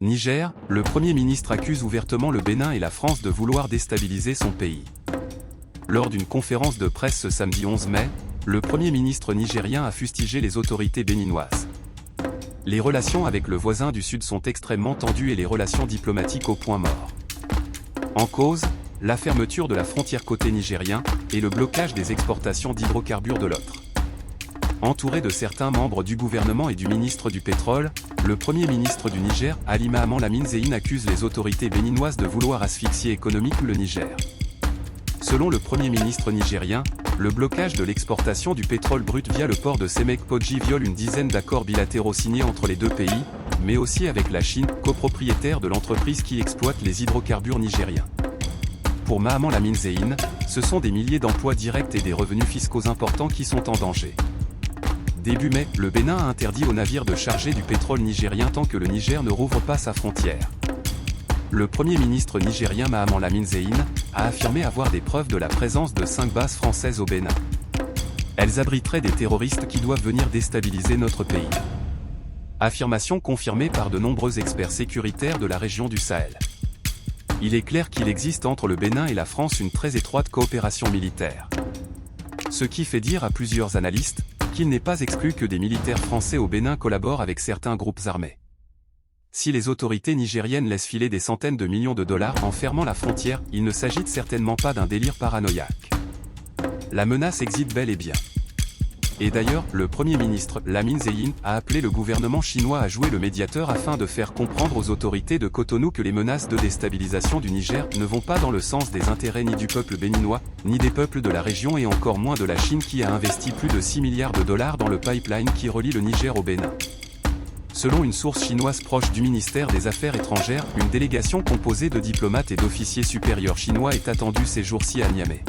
Niger, le Premier ministre accuse ouvertement le Bénin et la France de vouloir déstabiliser son pays. Lors d'une conférence de presse ce samedi 11 mai, le Premier ministre nigérien a fustigé les autorités béninoises. Les relations avec le voisin du Sud sont extrêmement tendues et les relations diplomatiques au point mort. En cause, la fermeture de la frontière côté nigérien et le blocage des exportations d'hydrocarbures de l'autre. Entouré de certains membres du gouvernement et du ministre du Pétrole, le Premier ministre du Niger, Ali Mahaman Lamine Zein, accuse les autorités béninoises de vouloir asphyxier économiquement le Niger. Selon le Premier ministre nigérien, le blocage de l'exportation du pétrole brut via le port de Semek-Podji viole une dizaine d'accords bilatéraux signés entre les deux pays, mais aussi avec la Chine, copropriétaire de l'entreprise qui exploite les hydrocarbures nigériens. Pour Mahaman Lamine Zein, ce sont des milliers d'emplois directs et des revenus fiscaux importants qui sont en danger. Début mai, le Bénin a interdit aux navires de charger du pétrole nigérien tant que le Niger ne rouvre pas sa frontière. Le Premier ministre nigérien Mahaman Lamine Zein a affirmé avoir des preuves de la présence de 5 bases françaises au Bénin. Elles abriteraient des terroristes qui doivent venir déstabiliser notre pays. Affirmation confirmée par de nombreux experts sécuritaires de la région du Sahel. Il est clair qu'il existe entre le Bénin et la France une très étroite coopération militaire. Ce qui fait dire à plusieurs analystes qu'il n'est pas exclu que des militaires français au Bénin collaborent avec certains groupes armés. Si les autorités nigériennes laissent filer des centaines de millions de dollars en fermant la frontière, il ne s'agit certainement pas d'un délire paranoïaque. La menace existe bel et bien. Et d'ailleurs, le Premier ministre, Lamine Zein, a appelé le gouvernement chinois à jouer le médiateur afin de faire comprendre aux autorités de Cotonou que les menaces de déstabilisation du Niger ne vont pas dans le sens des intérêts ni du peuple béninois, ni des peuples de la région et encore moins de la Chine qui a investi plus de 6 milliards de dollars dans le pipeline qui relie le Niger au Bénin. Selon une source chinoise proche du ministère des Affaires étrangères, une délégation composée de diplomates et d'officiers supérieurs chinois est attendue ces jours-ci à Niamey.